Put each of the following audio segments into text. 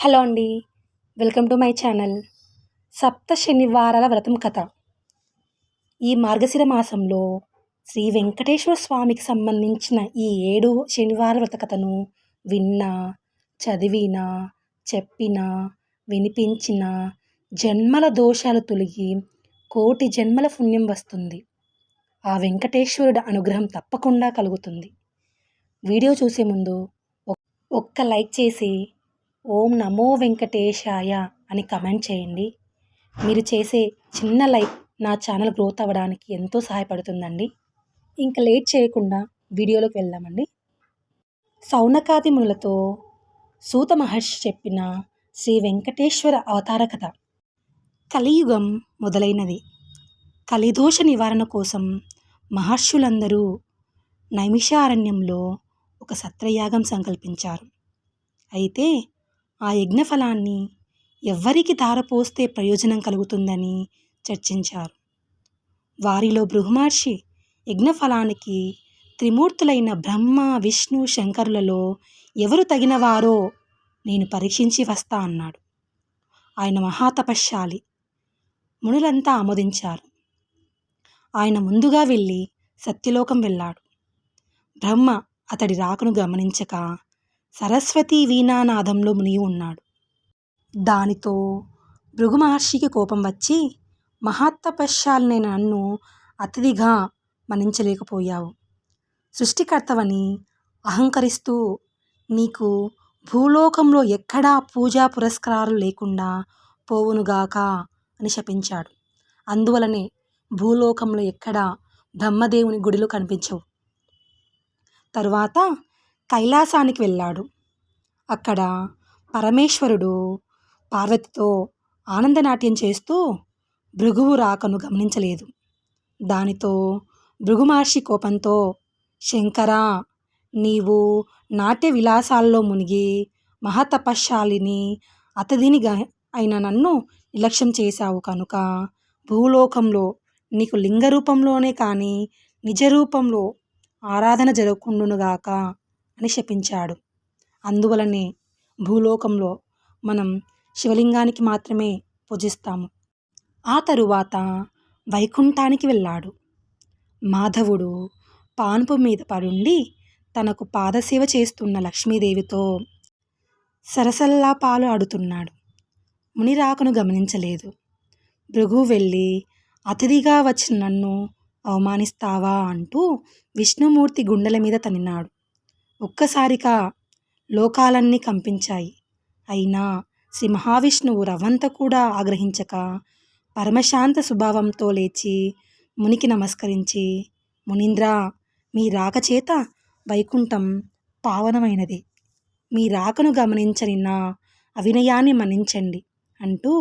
Hello అండి. Welcome to my channel. సప్త శనివారాల వ్రతం కథ. ఈ మార్గశిర మాసంలో శ్రీ వెంకటేశ్వర స్వామికి సంబంధించిన ఈ 7 శనివార వ్రత కథను విన్నా, చదివినా, చెప్పినా, వినిపించినా జన్మల దోషాలు తొలగి కోటి జన్మల పుణ్యం వస్తుంది. ఆ వెంకటేశ్వరుడి అనుగ్రహం తప్పకుండా కలుగుతుంది. వీడియో చూసే ముందు ఒక్క లైక్ చేసి ఓం నమో వెంకటేశాయ అని కమెంట్ చేయండి. మీరు చేసే చిన్న లైక్ నా ఛానల్ గ్రోత్ అవ్వడానికి ఎంతో సహాయపడుతుందండి. ఇంకా లేట్ చేయకుండా వీడియోలోకి వెళ్దామండి. సౌనకాది మునులతో సూత మహర్షి చెప్పిన శ్రీ వెంకటేశ్వర అవతార కథ. కలియుగం మొదలైనది. కలిదోష నివారణ కోసం మహర్షులందరూ నైమిషారణ్యంలో ఒక సత్రయాగం సంకల్పించారు. అయితే ఆ యజ్ఞఫలాన్ని ఎవ్వరికి ధారపోస్తే ప్రయోజనం కలుగుతుందని చర్చించారు. వారిలో భృగుమహర్షి యజ్ఞఫలానికి త్రిమూర్తులైన బ్రహ్మ, విష్ణు, శంకరులలో ఎవరు తగినవారో నేను పరీక్షించి వస్తా అన్నాడు. ఆయన మహాతపశ్శాలి. మునులంతా ఆమోదించారు. ఆయన ముందుగా వెళ్ళి సత్యలోకం వెళ్ళాడు. బ్రహ్మ అతడి రాకను గమనించక సరస్వతీ వీణానాదంలో మునిగి ఉన్నాడు. దానితో భృగు మహర్షికి కోపం వచ్చి, మహాతపశ్శాలినైన నన్ను అతిథిగా మన్నించలేకపోయావు. సృష్టికర్తవని అహంకరిస్తూ నీకు భూలోకంలో ఎక్కడా పూజా పురస్కారాలు లేకుండా పోవునుగాక అని శపించాడు. అందువలనే భూలోకంలో ఎక్కడా బ్రహ్మదేవుని గుడిలో కనిపించవు. తరువాత కైలాసానికి వెళ్ళాడు. అక్కడ పరమేశ్వరుడు పార్వతితో ఆనందనాట్యం చేస్తూ భృగువు రాకను గమనించలేదు. దానితో భృగు మహర్షి కోపంతో, శంకరా, నీవు నాట్య విలాసాల్లో మునిగి మహాతపశ్శాలిని అతిథిని అయిన నన్ను నిర్లక్ష్యం చేశావు కనుక భూలోకంలో నీకు లింగ రూపంలోనే కానీ నిజ రూపంలో ఆరాధన జరగకుండునుగాక అని శపించాడు. అందువలనే భూలోకంలో మనం శివలింగానికి మాత్రమే పూజిస్తాము. ఆ తరువాత వైకుంఠానికి వెళ్ళాడు. మాధవుడు పాన్పు మీద పడుండి తనకు పాదసేవ చేస్తున్న లక్ష్మీదేవితో సరసల్లాపాలు ఆడుతున్నాడు. ముని రాకను గమనించలేదు. భృగువు వెళ్ళి అతిథిగా వచ్చిన నన్ను అవమానిస్తావా అంటూ విష్ణుమూర్తి గుండెల మీద తన్నినాడు. ఒక్కసారిగా లోకాలన్నీ కంపించాయి. అయినా శ్రీ మహావిష్ణువు రవంత కూడా ఆగ్రహించక పరమశాంత స్వభావంతో లేచి మునికి నమస్కరించి, మునీంద్ర, మీ రాక చేత వైకుంఠం పావనమైనది. మీ రాకను గమనించని నా అవినయాన్ని మన్నించండి అంటూ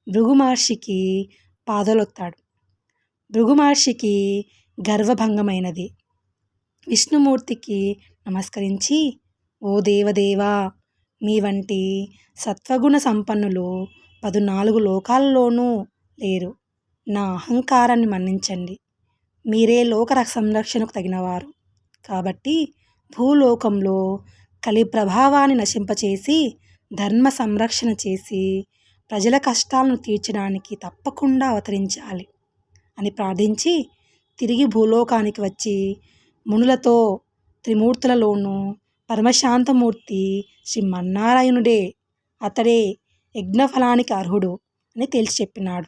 భృగు మహర్షికి పాదలొత్తాడు. భృగు మహర్షికి గర్వభంగమైనది. విష్ణుమూర్తికి నమస్కరించి, ఓ దేవదేవా, మీ వంటి సత్వగుణ సంపన్నులు 14 లోకాల్లోనూ లేరు. నా అహంకారాన్ని మన్నించండి. మీరే లోక సంరక్షణకు తగినవారు. కాబట్టి భూలోకంలో కలి ప్రభావాన్ని నశింపచేసి ధర్మ సంరక్షణ చేసి ప్రజల కష్టాలను తీర్చడానికి తప్పకుండా అవతరించాలి అని ప్రార్థించి తిరిగి భూలోకానికి వచ్చి మునులతో త్రిమూర్తులలోనూ పరమశాంతమూర్తి శ్రీమన్నారాయణుడే, అతడే యజ్ఞఫలానికి అర్హుడు అని తేల్చి చెప్పినాడు.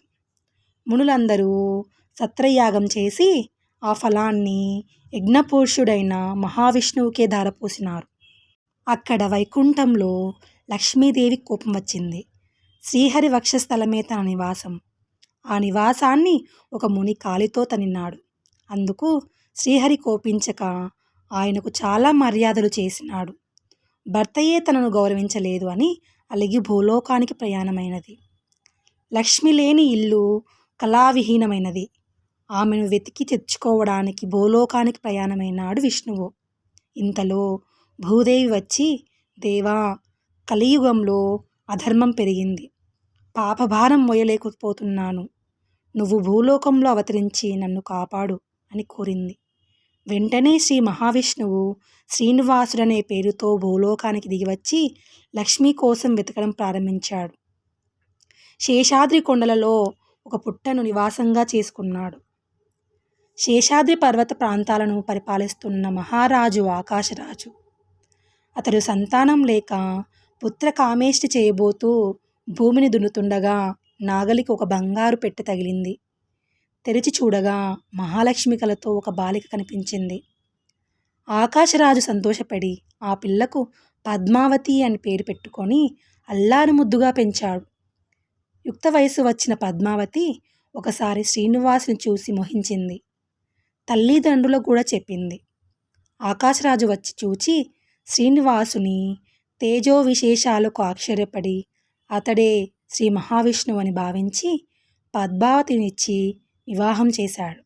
మునులందరూ సత్రయాగం చేసి ఆ ఫలాన్ని యజ్ఞపురుషుడైన మహావిష్ణువుకే ధారపోసినారు. అక్కడ వైకుంఠంలో లక్ష్మీదేవి కోపం వచ్చింది. శ్రీహరి వక్షస్థలమే తన నివాసం. ఆ నివాసాన్ని ఒక ముని కాలితో తన్నినాడు. అందుకు శ్రీహరి కోపించక ఆయనకు చాలా మర్యాదలు చేసినాడు. భర్తయే తనను గౌరవించలేదు అని అలిగి భూలోకానికి ప్రయాణమైనది. లక్ష్మి లేని ఇల్లు కళావిహీనమైనది. ఆమెను వెతికి తెచ్చుకోవడానికి భూలోకానికి ప్రయాణమైనాడు విష్ణువు. ఇంతలో భూదేవి వచ్చి, దేవా, కలియుగంలో అధర్మం పెరిగింది. పాపభారం మోయలేకపోతున్నాను. నువ్వు భూలోకంలో అవతరించి నన్ను కాపాడు అని కోరింది. వెంటనే శ్రీ మహావిష్ణువు శ్రీనివాసుడనే పేరుతో భూలోకానికి దిగివచ్చి లక్ష్మి కోసం వెతకడం ప్రారంభించాడు. శేషాద్రి కొండలలో ఒక పుట్టను నివాసంగా చేసుకున్నాడు. శేషాద్రి పర్వత ప్రాంతాలను పరిపాలిస్తున్న మహారాజు ఆకాశరాజు. అతడు సంతానం లేక పుత్రకామేష్టి చేయబోతూ భూమిని దున్నుతుండగా నాగలికి ఒక బంగారు పెట్టె తగిలింది. తెరిచి చూడగా మహాలక్ష్మి కలతో ఒక బాలిక కనిపించింది. ఆకాశరాజు సంతోషపడి ఆ పిల్లకు పద్మావతి అని పేరు పెట్టుకొని అల్లారు ముద్దుగా పెంచాడు. యుక్త వయసు వచ్చిన పద్మావతి ఒకసారి శ్రీనివాసుని చూసి మోహించింది. తల్లిదండ్రులకు కూడా చెప్పింది. ఆకాశరాజు వచ్చి చూచి శ్రీనివాసుని తేజో విశేషాలకు ఆశ్చర్యపడి అతడే శ్రీ మహావిష్ణువు అని భావించి పద్మావతినిచ్చి వివాహం చేశాడు.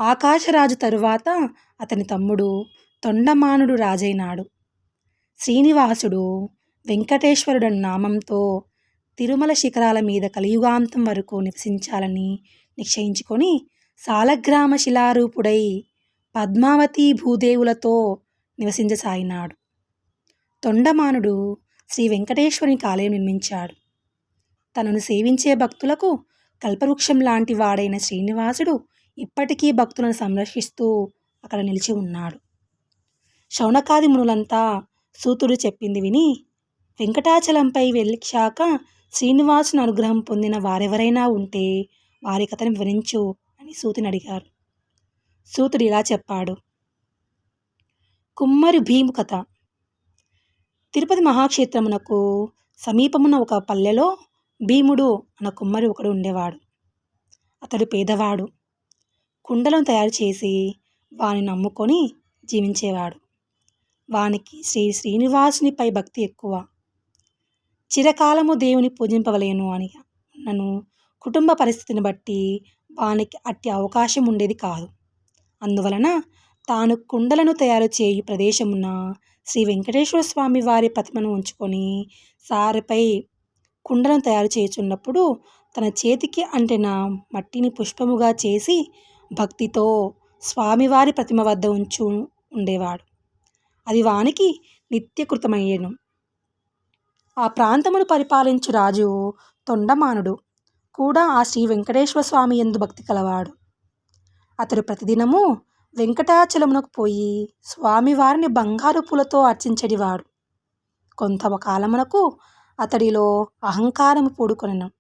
ఆకాశరాజు తరువాత అతని తమ్ముడు తొండమానుడు రాజైనాడు. శ్రీనివాసుడు వెంకటేశ్వరుడన్న నామంతో తిరుమల శిఖరాల మీద కలియుగాంతం వరకు నివసించాలని నిశ్చయించుకొని సాలగ్రామ శిలారూపుడై పద్మావతి భూదేవులతో నివసించసాగినాడు. తొండమానుడు శ్రీ వెంకటేశ్వరునికి ఆలయం నిర్మించాడు. తనను సేవించే భక్తులకు కల్పవృక్షం లాంటి వాడైన శ్రీనివాసుడు ఇప్పటికీ భక్తులను సంరక్షిస్తూ అక్కడ నిలిచి ఉన్నాడు. శౌనకాది మునులంతా సూతుడు చెప్పింది విని వెంకటాచలంపై వెళ్ళాక శ్రీనివాసుని అనుగ్రహం పొందిన వారెవరైనా ఉంటే వారి కథను వివరించు అని సూతుని అడిగారు. సూతుడు ఇలా చెప్పాడు. కుమ్మరి భీము కథ. తిరుపతి మహాక్షేత్రమునకు సమీపమున ఒక పల్లెలో భీముడు అన్న కుమ్మరి ఒకడు ఉండేవాడు. అతడు పేదవాడు. కుండలను తయారు చేసి వాని నమ్ముకొని జీవించేవాడు. వానికి శ్రీనివాసునిపై భక్తి ఎక్కువ. చిరకాలము దేవుని పూజింపవలేను అని నన్ను కుటుంబ పరిస్థితిని బట్టి వానికి అట్టి అవకాశం ఉండేది కాదు. అందువలన తాను కుండలను తయారు చేయు ప్రదేశమున శ్రీ వెంకటేశ్వర స్వామి వారి ప్రతిమను ఉంచుకొని సారెపై కుండలను తయారు చేయుచున్నప్పుడు తన చేతికి అంటిన మట్టిని పుష్పముగా చేసి భక్తితో స్వామివారి ప్రతిమ వద్ద ఉండేవాడు. అది వానికి నిత్యకృతమయ్యేను. ఆ ప్రాంతమును పరిపాలించు రాజు తొండమానుడు కూడా ఆ శ్రీ వెంకటేశ్వర స్వామి యందు భక్తి కలవాడు. అతడు ప్రతిదినము వెంకటాచలమునకు పోయి స్వామివారిని బంగారు పూలతో అర్చించేవాడు. కొంతకాలమునకు అతడిలో అహంకారము పూడుకొనెను.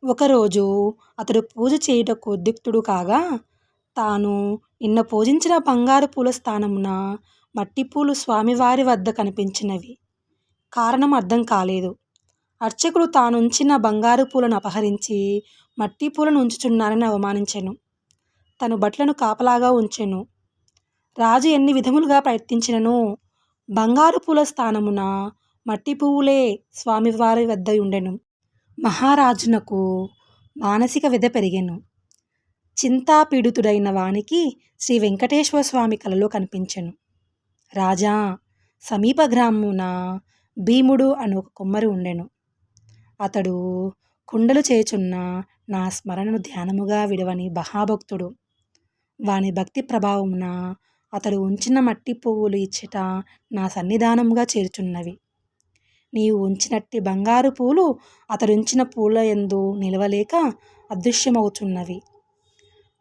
ఒకరోజు అతడు పూజ చేయుటకు ఉద్యుక్తుడు కాగా తాను నిన్న పూజించిన బంగారు పూల స్థానమున మట్టిపూలు స్వామివారి వద్ద కనిపించినవి. కారణం అర్థం కాలేదు. అర్చకుడు తానుంచిన బంగారు పూలను అపహరించి మట్టి పూలను ఉంచుచున్నారని అవమానించెను. తను బట్లను కాపలాగా ఉంచెను. రాజు ఎన్ని విధములుగా ప్రయత్నించినను బంగారు పూల స్థానమున మట్టి పువ్వులే స్వామివారి వద్ద ఉండెను. మహారాజునకు మానసిక వ్యధ పెరిగెను. చింతాపీడితుడైన వానికి శ్రీ వెంకటేశ్వర స్వామి కలలో కనిపించెను. రాజా, సమీప గ్రామమున భీముడు అను ఒక కుమ్మరి ఉండెను. అతడు కుండలు చేయుచున్న నా స్మరణను ధ్యానముగా విడవని మహాభక్తుడు. వాని భక్తి ప్రభావమున అతడు ఉంచిన మట్టి పువ్వులు ఇచ్చట నా సన్నిధానముగా చేర్చున్నవి. నీవు ఉంచినట్టి బంగారు పూలు అతడుంచిన పూల యందు నిలవలేక అదృశ్యమవుచున్నవి.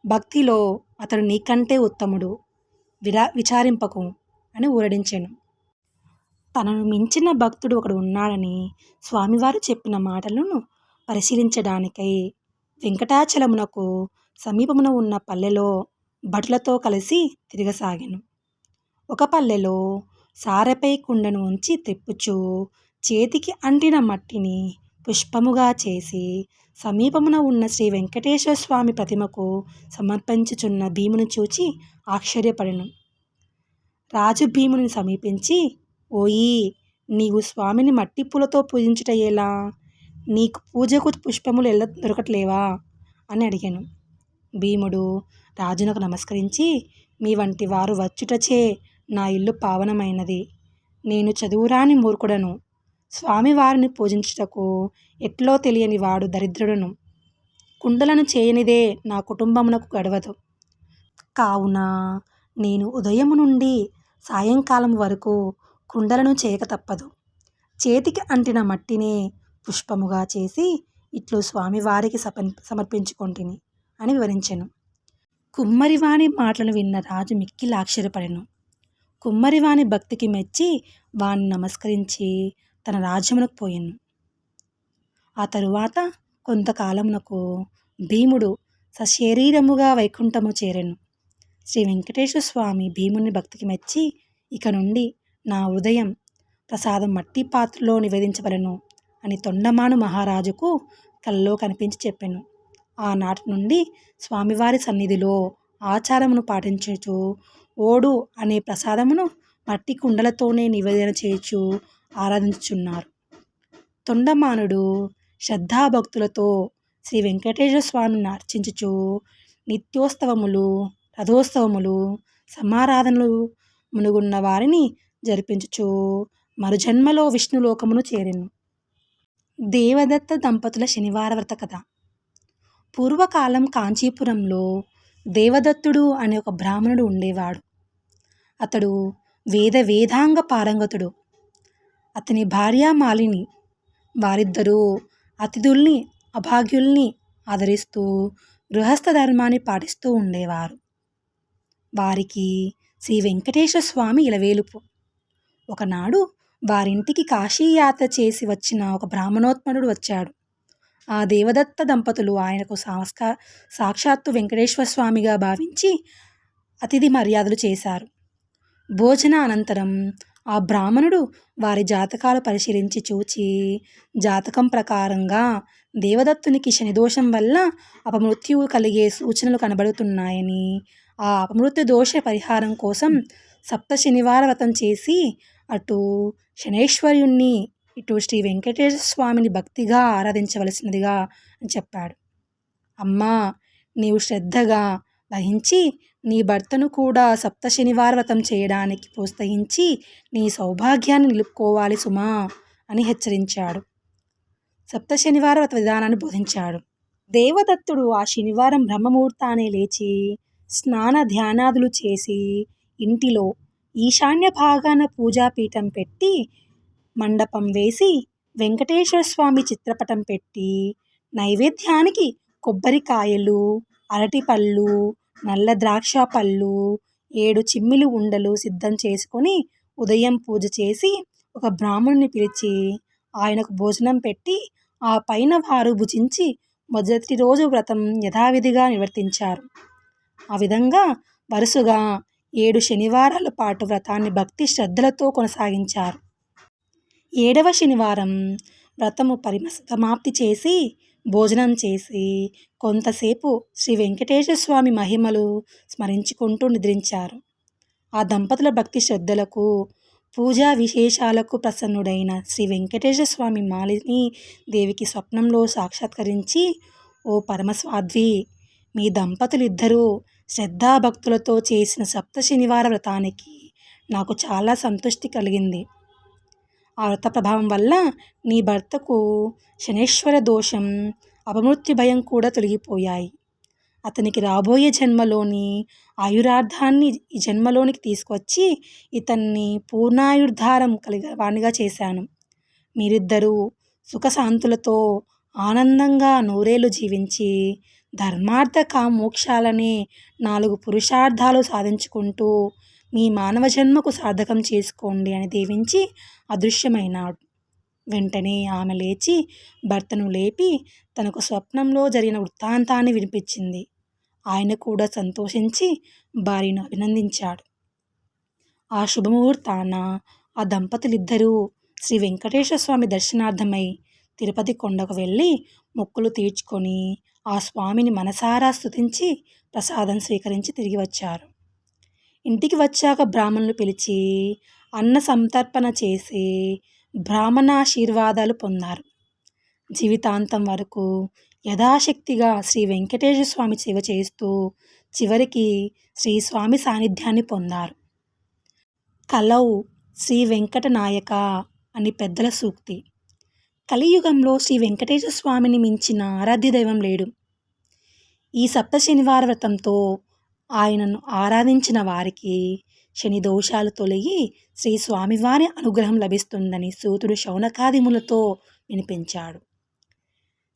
భక్తిలో అతడు నీకంటే ఉత్తముడు, విచారింపకు అని ఊరడించెను. తనను మించిన భక్తుడు ఒకడు ఉన్నాడని స్వామివారు చెప్పిన మాటలను పరిశీలించడానికై వెంకటాచలమునకు సమీపమున ఉన్న పల్లెలో భటులతో కలిసి తిరగసాగాను. ఒక పల్లెలో సారెపై కుండను ఉంచి తెప్పుచూ చేతికి అంటిన మట్టిని పుష్పముగా చేసి సమీపమున ఉన్న శ్రీ వెంకటేశ్వర స్వామి ప్రతిమకు సమర్పించుచున్న భీముని చూచి ఆశ్చర్యపడెను. రాజు భీముని సమీపించి, ఓయి, నీవు స్వామిని మట్టి పూలతో పూజించుట ఎలా? నీకు పూజకు పుష్పములు ఎలా దొరకట్లేవా అని అడిగాను. భీముడు రాజునకు నమస్కరించి, మీ వంటి వారు వచ్చుటచే నా ఇల్లు పావనమైనది. నేను చదువురాని మూర్ఖుడను. స్వామివారిని పూజించుటకు ఎట్లో తెలియని వాడు దరిద్రుడను. కుండలను చేయనిదే నా కుటుంబమునకు గడవదు. కావున నేను ఉదయము నుండి సాయంకాలం వరకు కుండలను చేయక తప్పదు. చేతికి అంటిన మట్టినే పుష్పముగా చేసి ఇట్లు స్వామివారికి సమర్పించుకొంటిని అని వివరించెను. కుమ్మరివాని మాటలను విన్న రాజు మిక్కిలి ఆశ్చర్యపడెను. కుమ్మరివాని భక్తికి మెచ్చి వాని నమస్కరించి తన రాజ్యమునకు పోయెను. ఆ తరువాత కొంతకాలమునకు భీముడు సశరీరముగా వైకుంఠము చేరెను. శ్రీ వెంకటేశ్వర స్వామి భీముని భక్తికి మెచ్చి ఇక నుండి నా హృదయం ప్రసాదం మట్టి పాత్రలో నివేదించవలెను అని తొండమాను మహారాజుకు కలలో కనిపించి చెప్పెను. ఆనాటి నుండి స్వామివారి సన్నిధిలో ఆచారమును పాటించుచు ఓడు అనే ప్రసాదమును మట్టి కుండలతోనే నివేదన చేయుచు ఆరాధించుచున్నారు. తొండమానుడు శ్రద్ధాభక్తులతో శ్రీ వెంకటేశ్వర స్వామిని అర్చించుచు నిత్యోత్సవములు, రథోత్సవములు, సమారాధనలు మునుగున్న వారిని జరిపించుచు మరుజన్మలో విష్ణులోకమును చేరెను. దేవదత్త దంపతుల శనివార వ్రత కథ. పూర్వకాలం కాంచీపురంలో దేవదత్తుడు అనే ఒక బ్రాహ్మణుడు ఉండేవాడు. అతడు వేదాంగ పారంగతుడు. అతని భార్య మాలిని. వారిద్దరూ అతిథుల్ని, అభాగ్యుల్ని ఆదరిస్తూ గృహస్థ ధర్మాన్ని పాటిస్తూ ఉండేవారు. వారికి శ్రీ వెంకటేశ్వర స్వామి ఇలవేలుపు. ఒకనాడు వారింటికి కాశీయాత్ర చేసి వచ్చిన ఒక బ్రాహ్మణోత్తముడు వచ్చాడు. ఆ దేవదత్త దంపతులు ఆయనకు సాక్షాత్తు వెంకటేశ్వర స్వామిగా భావించి అతిథి మర్యాదలు చేశారు. భోజన అనంతరం ఆ బ్రాహ్మణుడు వారి జాతకాలు పరిశీలించి చూచి జాతకం ప్రకారంగా దేవదత్తునికి శనిదోషం వల్ల అపమృత్యువు కలిగే సూచనలు కనబడుతున్నాయని, ఆ అపమృత్యు దోష పరిహారం కోసం సప్త శనివార వ్రతం చేసి అటు శనేశ్వర్యుణ్ణి ఇటు శ్రీ వెంకటేశ్వర స్వామిని భక్తిగా ఆరాధించవలసినదిగా అని చెప్పాడు. అమ్మా, నీవు శ్రద్ధగా వహించి నీ భర్తను కూడా సప్త శనివార వ్రతం చేయడానికి ప్రోత్సహించి నీ సౌభాగ్యాన్ని నిలుపుకోవాలి సుమా అని హెచ్చరించాడు. సప్త శనివార వ్రత విధానాన్ని బోధించాడు. దేవదత్తుడు ఆ శనివారం బ్రహ్మముహూర్తానే లేచి స్నాన ధ్యానాదులు చేసి ఇంటిలో ఈశాన్య భాగాన పూజాపీఠం పెట్టి మండపం వేసి వెంకటేశ్వర స్వామి చిత్రపటం పెట్టి నైవేద్యానికి కొబ్బరికాయలు, అరటిపళ్ళు, నల్ల ద్రాక్ష పళ్ళు, 7 చిమ్మిలి ఉండలు సిద్ధం చేసుకొని ఉదయం పూజ చేసి ఒక బ్రాహ్మణుని పిలిచి ఆయనకు భోజనం పెట్టి ఆ పైన వారు భుజించి మొదటి రోజు వ్రతం యథావిధిగా నిర్వర్తించారు. ఆ విధంగా వరుసగా 7 శనివారాల పాటు వ్రతాన్ని భక్తి శ్రద్ధలతో కొనసాగించారు. 7వ శనివారం వ్రతము సమాప్తి చేసి భోజనం చేసి కొంతసేపు శ్రీ వెంకటేశ్వర స్వామి మహిమలు స్మరించుకుంటూ నిద్రించారు. ఆ దంపతుల భక్తి శ్రద్ధలకు, పూజా విశేషాలకు ప్రసన్నుడైన శ్రీ వెంకటేశ్వర స్వామి మాలిని దేవికి స్వప్నంలో సాక్షాత్కరించి, ఓ పరమస్వాధ్వి, మీ దంపతులిద్దరూ శ్రద్ధాభక్తులతో చేసిన సప్త శనివార వ్రతానికి నాకు చాలా సంతృష్టి కలిగింది. ఆ వ్రత ప్రభావం వల్ల నీ భర్తకు శనేశ్వర దోషం, అపమృత్యు భయం కూడా తొలగిపోయాయి. అతనికి రాబోయే జన్మలోని ఆయురార్థాన్ని ఈ జన్మలోనికి తీసుకొచ్చి ఇతన్ని పూర్ణాయుర్ధారం కలిగేవానిగా చేశాను. మీరిద్దరూ సుఖశాంతులతో ఆనందంగా నూరేళ్లు జీవించి ధర్మార్థ కామోక్షాలనే 4 పురుషార్థాలు సాధించుకుంటూ మీ మానవ జన్మకు సార్థకం చేసుకోండి అని దీవించి అదృశ్యమైనాడు. వెంటనే ఆమె లేచి భర్తను లేపి తనకు స్వప్నంలో జరిగిన వృత్తాంతాన్ని వినిపించింది. ఆయన కూడా సంతోషించి భార్యను అభినందించాడు. ఆ శుభముహూర్తాన ఆ దంపతులిద్దరూ శ్రీ వెంకటేశ్వర స్వామి దర్శనార్థమై తిరుపతి కొండకు వెళ్ళి మొక్కులు తీర్చుకొని ఆ స్వామిని మనసారా స్తుతించి ప్రసాదం స్వీకరించి తిరిగి వచ్చారు. ఇంటికి వచ్చాక బ్రాహ్మణులు పిలిచి అన్న సంతర్పణ చేసి బ్రాహ్మణాశీర్వాదాలు పొందారు. జీవితాంతం వరకు యథాశక్తిగా శ్రీ వెంకటేశ్వర స్వామి సేవ చేస్తూ చివరికి శ్రీ స్వామి సాన్నిధ్యాన్ని పొందారు. కలౌ శ్రీ వెంకట నాయక అని పెద్దల సూక్తి. కలియుగంలో శ్రీ వెంకటేశ్వర స్వామిని మించిన ఆరాధ్య దైవం లేడు. ఈ సప్త శనివార వ్రతంతో ఆయనను ఆరాధించిన వారికి శని దోషాలు తొలగి శ్రీ స్వామివారి అనుగ్రహం లభిస్తుందని సూతుడు శౌనకాదిములతో వినిపించాడు.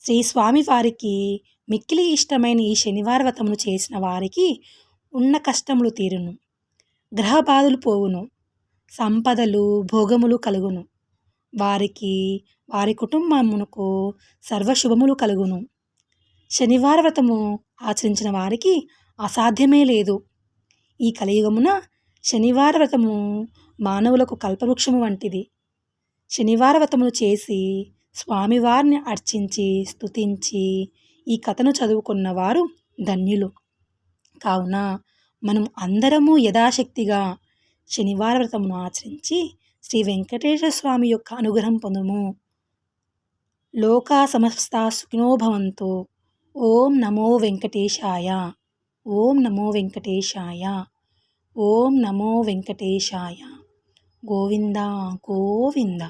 శ్రీ స్వామివారికి మిక్కిలి ఇష్టమైన ఈ శనివార వ్రతమును చేసిన వారికి ఉన్న కష్టములు తీరును, గ్రహ బాధలు పోవును, సంపదలు భోగములు కలుగును, వారికి వారి కుటుంబమునకు సర్వశుభములు కలుగును. శనివార వ్రతము ఆచరించిన వారికి అసాధ్యమే లేదు. ఈ కలియుగమున శనివార వ్రతము మానవులకు కల్పవృక్షము వంటిది. శనివార వ్రతమును చేసి స్వామివారిని అర్చించి స్తుతించి ఈ కథను చదువుకున్నవారు ధన్యులు. కావున మనం అందరము యథాశక్తిగా శనివార వ్రతమును ఆచరించి శ్రీ వెంకటేశ్వర స్వామి యొక్క అనుగ్రహం పొందుము. లోకా సమస్తా సుఖినో భవంతు. ఓం నమో వెంకటేశాయ. ఓం నమో వెంకటేశాయ. ఓం నమో వెంకటేశాయ. గోవింద గోవింద.